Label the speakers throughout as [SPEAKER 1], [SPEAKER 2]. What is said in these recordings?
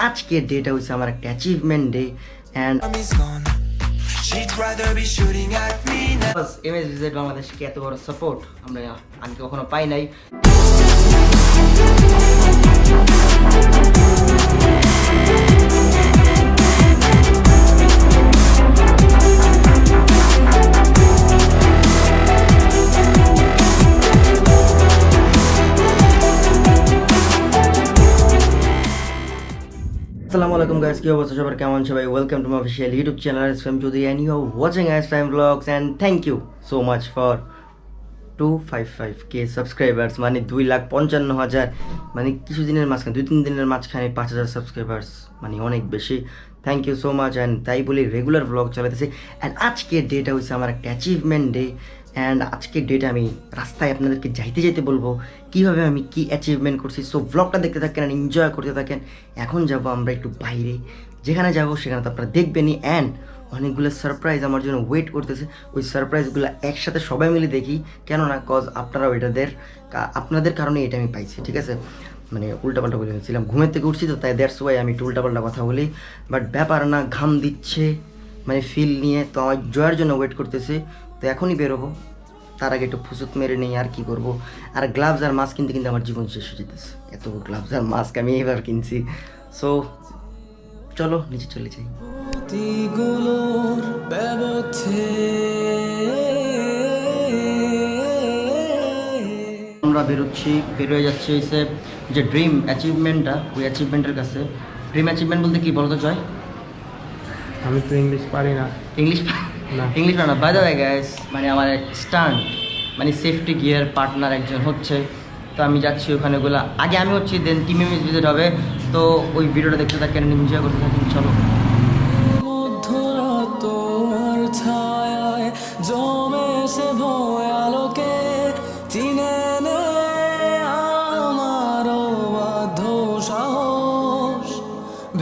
[SPEAKER 1] আজকে ডেটা হচ্ছে আমার একটা অ্যাচিভমেন্ট ডে অ্যান্ড MSVZ বাংলাদেশকে এত বড় সাপোর্ট আমরা আগে কখনো পাই নাই। আসসালামু আলাইকুম গাইস, কি অবস্থা সবার, কেমন সবাই? Welcome to my official YouTube channel SM Chowdhury and you are watching Aislam vlogs and thank you so much for 255K subscribers, মানে 2,55,000, মানে কিছুদিনের মাঝখানে 2-3 দিনের মাঝখানে 5,000 সাবস্ক্রাইবার্স, মানে অনেক বেশি। Thank you so much. And তাই বলি রেগুলার ব্লগ চালাতেছি। অ্যান্ড আজকের ডেটা হচ্ছে আমার একটা অ্যাচিভমেন্ট ডে। অ্যান্ড আজকের ডেটা আমি রাস্তায় আপনাদেরকে যাইতে বলবো কীভাবে আমি কী অ্যাচিভমেন্ট করছি। সো ব্লগটা দেখতে থাকেন অ্যান্ড এনজয় করতে থাকেন। এখন যাব আমরা একটু বাইরে, যেখানে যাব সেখানে তো আপনারা দেখবেনই। অ্যান্ড অনেকগুলো সারপ্রাইজ আমার জন্য ওয়েট করতেছে। ওই সারপ্রাইজগুলো একসাথে সবাই মিলে দেখি, কেননা কজ আপনারা আপনাদের কারণে এটা আমি পাইছি, ঠিক আছে? মানে উল্টাপাল্টা বলে গেছিলাম, ঘুমের থেকে উঠছি তো, তাই দ্যাটস ওয়াই আমি একটু উল্টাপাল্টা কথা বলি। বাট ব্যাপার না, ঘাম দিচ্ছে, মানে ফিল নিয়ে তো আমার জয়ের জন্য ওয়েট করতেছে। তো এখনই বেরোবো, তার আগে একটু ফুসুত মেরে নেই, আর কি করব। আর গ্লাভস আর মাস্ক কিনতে কিন্তু আমার জীবন শেষ হয়ে যেতেছে। এত গ্লাভস আর মাস্ক আমি এবার কিনছি। সো চলো নিচে চলে যাই। আমরা বেরোয় যাচ্ছি হচ্ছে যে ড্রিম অ্যাচিভমেন্টটা, ওই অ্যাচিভমেন্টের কাছে। ড্রিম অ্যাচিভমেন্ট বলতে কি বলতো জয়?
[SPEAKER 2] আমি তো ইংলিশ পারি না।
[SPEAKER 1] ইংলিশ না, বাই দ্য ওয়ে গাইস, মানে আমার স্টান্ট মানে সেফটি গিয়ার পার্টনার একজন হচ্ছে। তো আমি যাচ্ছি ওখানেগুলো, আগে আমি হচ্ছি, দেন টিম ভিজিট হবে। তো ওই ভিডিওটা দেখতে থাকেন, এনজয় করতে থাকেন। চলো।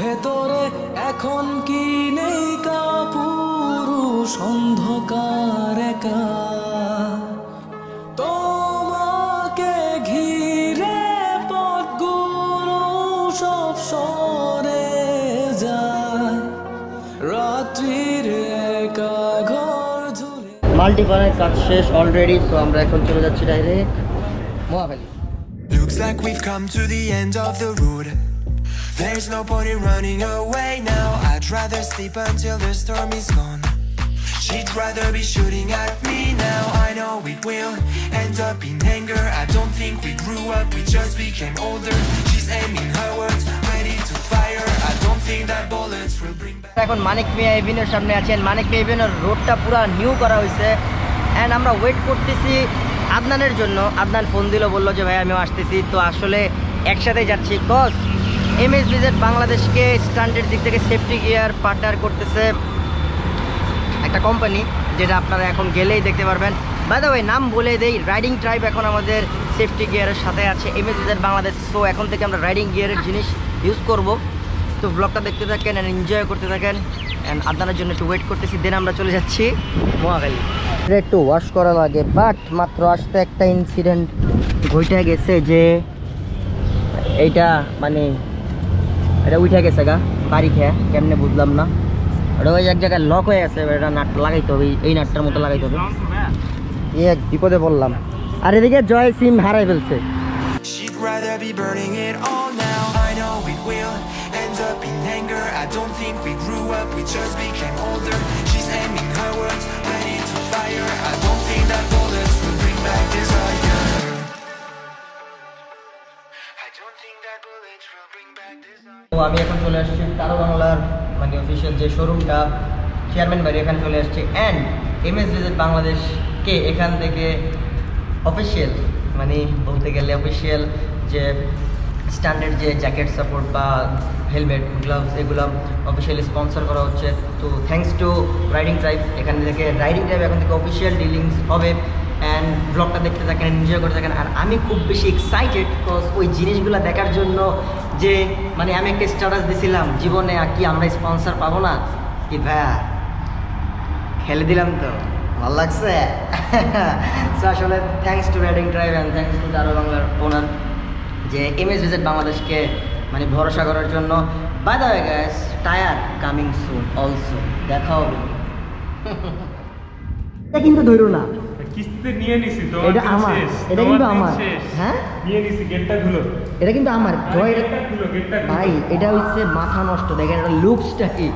[SPEAKER 3] ভেতরে এখন কি নেই কাপুরুষ অন্ধকার একা, তোমাকে ঘিরে পথগুলো সব সরে যায়, রাত্রির একা ঘর ঝুলে।
[SPEAKER 1] মাল্টিপ্লানের কাজ শেষ অলরেডি, তো আমরা এখন চলে যাচ্ছি direct Mohakhali.
[SPEAKER 4] Looks like we've come to the end of the road. There's no point in running away now. I'd rather sleep until the storm is gone. She'd rather be shooting at me now. I know it will end up in anger. I don't think we grew up, we just became older. She's aiming her words, ready to fire. I don't think that bullets will bring back.
[SPEAKER 1] এখন মানিক মিয়া এভিনিউর সামনে আছেন। মানিক মিয়া এভিনিউর রোডটা পুরো new করা হয়েছে। And আমরা wait করতেছি আদনানের জন্য। আদনান ফোন দিল, বললো যে ভাই আমিও আসতেছি। তো আসলে একসাথে যাচ্ছি, কজ MSVZ বাংলাদেশকে স্ট্যান্ডার্ড দিক থেকে সেফটি গিয়ার পার্টনার করতেছে একটা কোম্পানি, যেটা আপনারা এখন গেলেই দেখতে পারবেন। বাই দ্য ওয়ে নাম বলে দেই, রাইডিং ট্রাইব এখন আমাদের সেফটি গিয়ারের সাথে আছে MSVZ বাংলাদেশ। সো এখন থেকে আমরা রাইডিং গিয়ারের জিনিস ইউজ করব। তো ব্লগটা দেখতে থাকেন অ্যান্ড এনজয় করতে থাকেন। অ্যান্ড আপনার জন্য একটু ওয়েট করতেছি, দেন আমরা চলে যাচ্ছি মহাখালী। একটু ওয়াশ করা লাগে, বাট মাত্র আসতে একটা ইনসিডেন্ট ঘটে গেছে, যে এইটা মানে এটা উঠে গেছে গা বাড়ি খেয়ে, কেমনে বুঝলাম না। ওটা ওই এক জায়গায় লক হয়ে গেছে, এটা নাটটা লাগাইতে হবে, এই নাটটার মতো লাগাইতে হবে। এই এক বিপদে বললাম। আর এদিকে জয় সিম হারাই ফেলছে।
[SPEAKER 4] She'd rather be burning it all now. I know it will end up in anger. I don't think we grew up, we just became older. She's aiming her words, ready to fire. I don't think that bullets will bring back desire. I don't think that bullets will bring back desire.
[SPEAKER 1] তো আমি এখন চলে আসছি তারো বাংলার মানে official যে শোরুমটা, chairman বাড়ি, এখানে চলে আসছি। অ্যান্ড MSVZ বাংলাদেশকে এখান থেকে অফিসিয়াল মানে বলতে গেলে অফিসিয়াল যে স্ট্যান্ডার্ড যে জ্যাকেট সাপোর্ট বা হেলমেট, গ্লাভস, এগুলো অফিসিয়ালি স্পন্সর করা হচ্ছে। তো থ্যাঙ্কস টু রাইডিং ট্রাইব, এখান থেকে রাইডিং ট্রাইব এখন থেকে অফিসিয়াল ডিলিংস হবে। অ্যান্ড ব্লগটা দেখতে থাকেন, এনজয় করতে থাকেন। আর আমি খুব বেশি এক্সাইটেড, বিকজ ওই জিনিসগুলো দেখার জন্য, যে মানে আমি একটা স্ট্যাটাস দিছিলাম জীবনে কি আমরা স্পন্সর পাবো না, কি ভাইয়া খেলে দিলাম, তো ভালো লাগছে। সো আসলে thanks to riding tribe and thanks to তারো বাংলার ওনার, যে MSVZ বাংলাদেশকে মানে ভরসা করার জন্য। By the way guys, tyre coming soon also, দেখা হবে। এটা কিন্তু ধরো না,
[SPEAKER 2] কিস্তিতে নিয়ে নিছি তো,
[SPEAKER 1] এটা আমার, এটা কিন্তু আমার। হ্যাঁ,
[SPEAKER 2] নিয়ে নিছি, গেটটা খুলো।
[SPEAKER 1] এটা কিন্তু আমার জয়।
[SPEAKER 2] গেটটা খুলো, গেটটা খুলো।
[SPEAKER 1] ভাই এটা হচ্ছে মাথা নষ্ট, দেখেন এটা লুকসটা কি,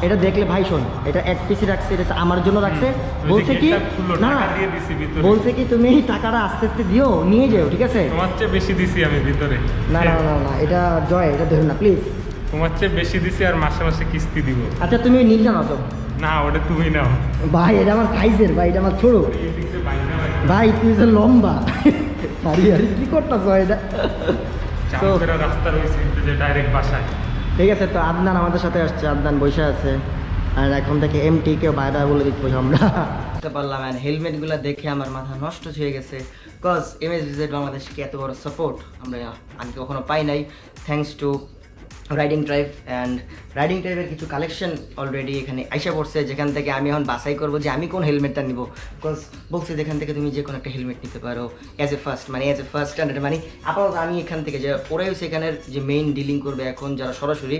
[SPEAKER 1] এটা দেখলে ভাই শোন, এটা এক পিসি রাখছে, এটা আমার জন্য রাখছে। বলছে কি না, বলছে কি তুমি টাকাটা আস্তে আস্তে দিও, নিয়ে যাও, ঠিক আছে?
[SPEAKER 2] তোমার চেয়ে বেশি দিছি আমি ভিতরে।
[SPEAKER 1] না না না না, এটা জয়, এটা ধরুন না প্লিজ।
[SPEAKER 2] তোমার চেয়ে বেশি দিছি আর মাসে মাসে কিস্তি দিব।
[SPEAKER 1] আচ্ছা তুমি নিলে না তো
[SPEAKER 2] না, ওটা তুমি নাও।
[SPEAKER 1] ভাই, এটা আমার সাইজের ভাই, এটা আমার ছোট
[SPEAKER 2] এই দিক দিয়ে বাইনা ভাই।
[SPEAKER 1] ভাই, তুই যে লম্বা। আরে আরে কি করতেছ এটা? তো
[SPEAKER 2] চামচেরা রাস্তা রয়েছে যে ডাইরেক্ট বাসায়।
[SPEAKER 1] ঠিক আছে, তো আদনান আমাদের সাথে আসছে, আদনান বসে আছে, আর এখন থেকে এমটি কেও বাইরে বলে দিচ্ছি আমরা। বুঝতে পারলাম, অ্যান্ড হেলমেটগুলো দেখে আমার মাথা নষ্ট হয়ে গেছে, বিকজ MSVZ বাংলাদেশকে এত বড় সাপোর্ট আমরা আগে কখনো পাই নাই, thanks to riding drive. And riding ড্রাইভের কিছু কালেকশন অলরেডি এখানে আইসা পড়ছে, যেখান থেকে আমি এখন বাছাই করবো যে আমি কোন হেলমেটটা নিব, বিকজ বলছে যেখান থেকে তুমি যে কোনো একটা হেলমেট নিতে পারো অ্যাজ এ ফার্স্ট স্ট্যান্ডার্ড, মানে আপাতত আমি এখান থেকে যে ওরাই সেখানের যে মেইন ডিলিং করবে এখন যারা সরাসরি,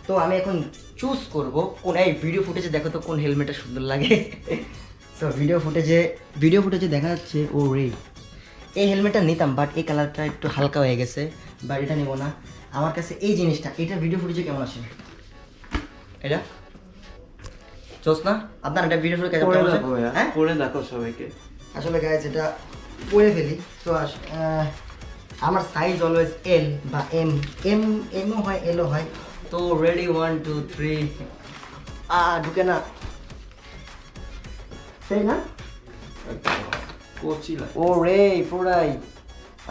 [SPEAKER 1] তো আমি এখন চুজ করবো কোন, এই ভিডিও ফুটেজে দেখো তো কোন হেলমেটটা সুন্দর লাগে। সো ভিডিও ফুটেজে দেখা যাচ্ছে, ও রে এই হেলমেটটা নিতাম, বাট এই কালারটা একটু হালকা হয়ে গেছে, বাট এটা নেবো না। আমার কাছে এই জিনিসটা, এটা ভিডিও ফুটেজে কেমন আসে, এটা চোস না আপনার, এটা ভিডিও ফুটেজ কেমন আসে? হ্যাঁ,
[SPEAKER 5] পরে দেখো সবাইকে।
[SPEAKER 1] আসলে গাইজ এটা পরে ফেলি, তো আমার সাইজ অলওয়েজ এল বা এমও হয়, এলও হয়। তো রেডি, 1 2 3, ঢুকে না, সেই না, ও রে পুরাই।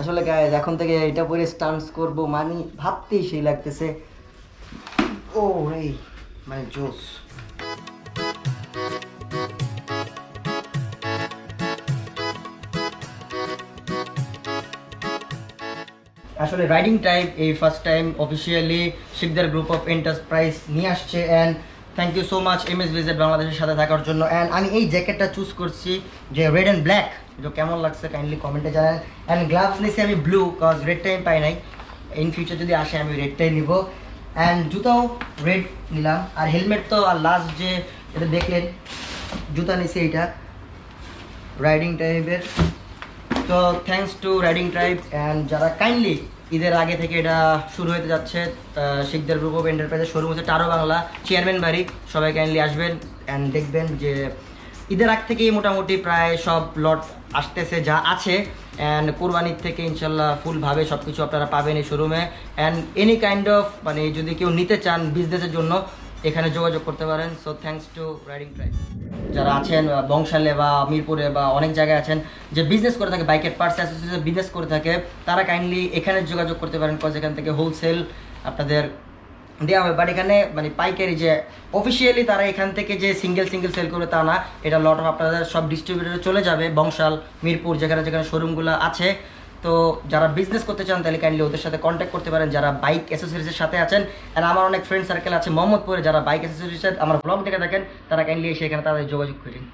[SPEAKER 1] আসলে গাইজ এখন থেকে এটা পরে স্টান্টস করব, মানে ভাবতেই সেই লাগতেছে, ও রে মানে জোস। আসলে রাইডিং টাইপ এই first time officially Sikdar group of enterprise নিয়ে আসছে, and thank you so much MSVZ বাংলাদেশের সাথে থাকার জন্য। অ্যান্ড আমি এই জ্যাকেটটা চুজ করছি যে রেড অ্যান্ড ব্ল্যাক, যে কেমন লাগছে কাইন্ডলি কমেন্টে জানান। অ্যান্ড গ্লাভস নিয়েছি আমি ব্লু, কজ রেড টাইম পাই নাই, ইন ফিউচার যদি আসে আমি রেডটাই নিব। অ্যান্ড জুতাও রেড নিলাম, আর হেলমেট তো আর লাস্ট যে এটা দেখলেন জুতা নিছি এইটা রাইডিং টাইপের। তো thanks to riding tribe, and যারা কাইন্ডলি ঈদের আগে থেকে এটা শুরু হতে যাচ্ছে, শিকদার গ্রুপ অফ এন্টারপ্রাইজের শোরুম হচ্ছে টারো বাংলা, চেয়ারম্যান বাড়ি, সবাই কাইন্ডলি আসবেন অ্যান্ড দেখবেন যে ঈদের আগ থেকেই মোটামুটি প্রায় সব লট আসতেছে যা আছে, অ্যান্ড কোরবানির থেকে ইনশাল্লাহ ফুলভাবে সব কিছু আপনারা পাবেন এই শোরুমে। অ্যান্ড এনি কাইন্ড অফ মানে যদি কেউ নিতে চান বিজনেসের জন্য এখানে যোগাযোগ করতে পারেন। So thanks to riding tribe. যারা আছেন বংশালে বা মিরপুরে বা অনেক জায়গায় আছেন যে বিজনেস করে থাকে, বাইকের পার্টস অ্যাসোসিয়েশন বিজনেস করে থাকে, তারা কাইন্ডলি এখানে যোগাযোগ করতে পারেন, কজ এখান থেকে হোলসেল আপনাদের দেওয়া হবে। বাট এখানে মানে পাইকারি যে অফিসিয়ালি তারা এখান থেকে যে সিঙ্গেল সেল করবে তা না, এটা লট অফ আপনাদের সব ডিস্ট্রিবিউটরে চলে যাবে, বংশাল, মিরপুর, যেখানে যেখানে শোরুমগুলো আছে। তো যারা বিজনেস করতে চান তাহলে কাইন্ডলি ওদের সাথে কন্ট্যাক্ট করতে পারেন, যারা বাইক অ্যাসেসরিজের সাথে আছেন। আর আমার অনেক ফ্রেন্ড সার্কেল আছে মোহাম্মদপুরে যারা বাইক অ্যাসেসরিজের আমার ব্লগ দেখে থাকেন, তারা কাইন্ডলি এসে এখানে তাদের যোগাযোগ করেন।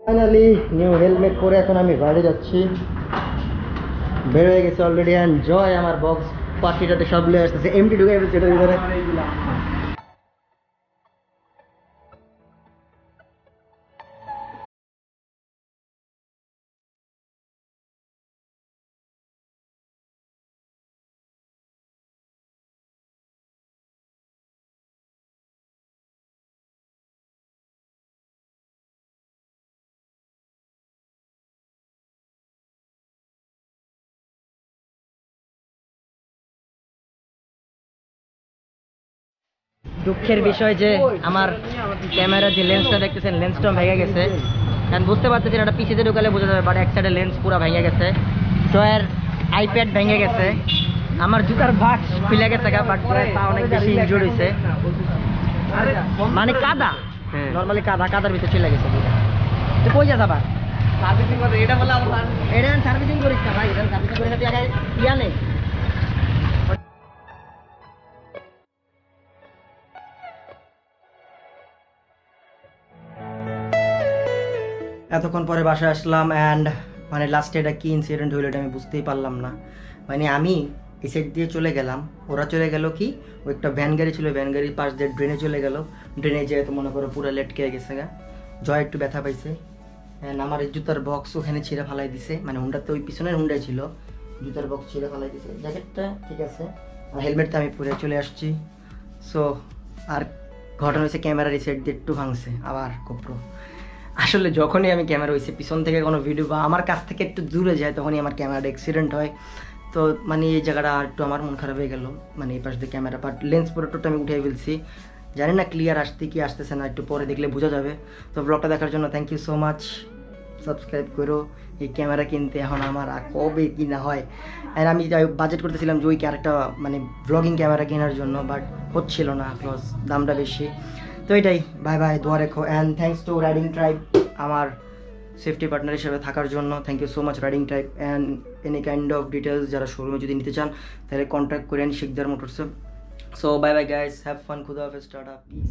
[SPEAKER 1] ফাইনালি নিউ হেলমেট পরে এখন আমি বাইরে যাচ্ছি, বের হয়ে গেছে অলরেডি। অ্যান্ড জয় আমার বক্স পাখিটাতে সব লিয়ে আসতেছে, এমটি ঢুকে গেছে এটার ভিতরে। দুঃখের বিষয় যে আমার ক্যামেরার যে লেন্সটা দেখতেছেন, লেন্সটা ভেঙে গেছে। কারণ বুঝতে পারতেছেন এটা পিছিয়ে ঢুকালে বোঝা যাবে, বাট এক সাইডে লেন্স পুরো ভেঙে গেছে। জয়ের আইপ্যাড ভেঙে গেছে, আমার জুতার বাক্স খুলে গেছে, বাট জয়ের পা অনেক বেশি ইনজুর হয়েছে, মানে কাদা, নর্মালি কাদার ভিতরে চলে গেছে। তো কই যাস আবার সার্ভিসিং করে? এটা বলে আমার এটা সার্ভিসিং করিস না ভাই, এটা সার্ভিসিং করে তুই আগে ইয়া নেই। এতক্ষণ পরে বাসায় আসলাম, অ্যান্ড মানে লাস্টে এটা কী ইনসিডেন্ট হইলো এটা আমি বুঝতেই পারলাম না। মানে আমি এই সাইড দিয়ে চলে গেলাম, ওরা চলে গেল কি, ও একটা ভ্যান গাড়ি ছিল, ভ্যান গাড়ির পাশ দিয়ে ড্রেনে চলে গেল, ড্রেনে যেয়ে তো মনে করো পুরো লেটকে গেছে গা। জয় একটু ব্যথা পাইছে, আমার এই জুতার বক্স ওখানে ছিঁড়ে ফালাই দিছে, মানে হুন্ডাতে ওই পিছনের হুন্ডায় ছিল, জুতার বক্স ছিঁড়ে ফালাই দিছে। জ্যাকেটটা ঠিক আছে, আর হেলমেটটা আমি পরে চলে আসছি। সো আর ঘটনা হয়েছে ক্যামেরার এই সাইড দিয়ে একটু ভাঙছে আবার গোপ্রো। আসলে যখনই আমি ক্যামেরা হয়েছে পিছন থেকে কোনো ভিডিও বা আমার কাছ থেকে একটু দূরে যায় তখনই আমার ক্যামেরাটা অ্যাক্সিডেন্ট হয়। তো মানে এই জায়গাটা একটু আমার মন খারাপ হয়ে গেল, মানে এই পাশ দিয়ে ক্যামেরা বাট লেন্স পুরোটা আমি উঠে ফেলছি। জানি না ক্লিয়ার আসতে কি আসতেছে না, একটু পরে দেখলে বোঝা যাবে। তো ব্লগটা দেখার জন্য thank you so much, subscribe করো। এই ক্যামেরা কিনতে এখন আমার আর কবে কিনা হয়, আর আমি বাজেট করতেছিলাম যে ওই একটা মানে ব্লগিং ক্যামেরা কেনার জন্য, বাট হচ্ছিল না, প্লাস দামটা বেশি। তো এটাই, বাই বাই, দোয়া রেখো। And thanks to riding tribe আমার সেফটি পার্টনার হিসেবে থাকার জন্য। Thank you so much riding tribe. And any kind of details যারা শোরুমে যদি নিতে চান তাহলে কন্ট্যাক্ট করেন শিকদার মোটরসে। So bye bye guys, have fun, খুদা হাফেজ, টাটা, পিস।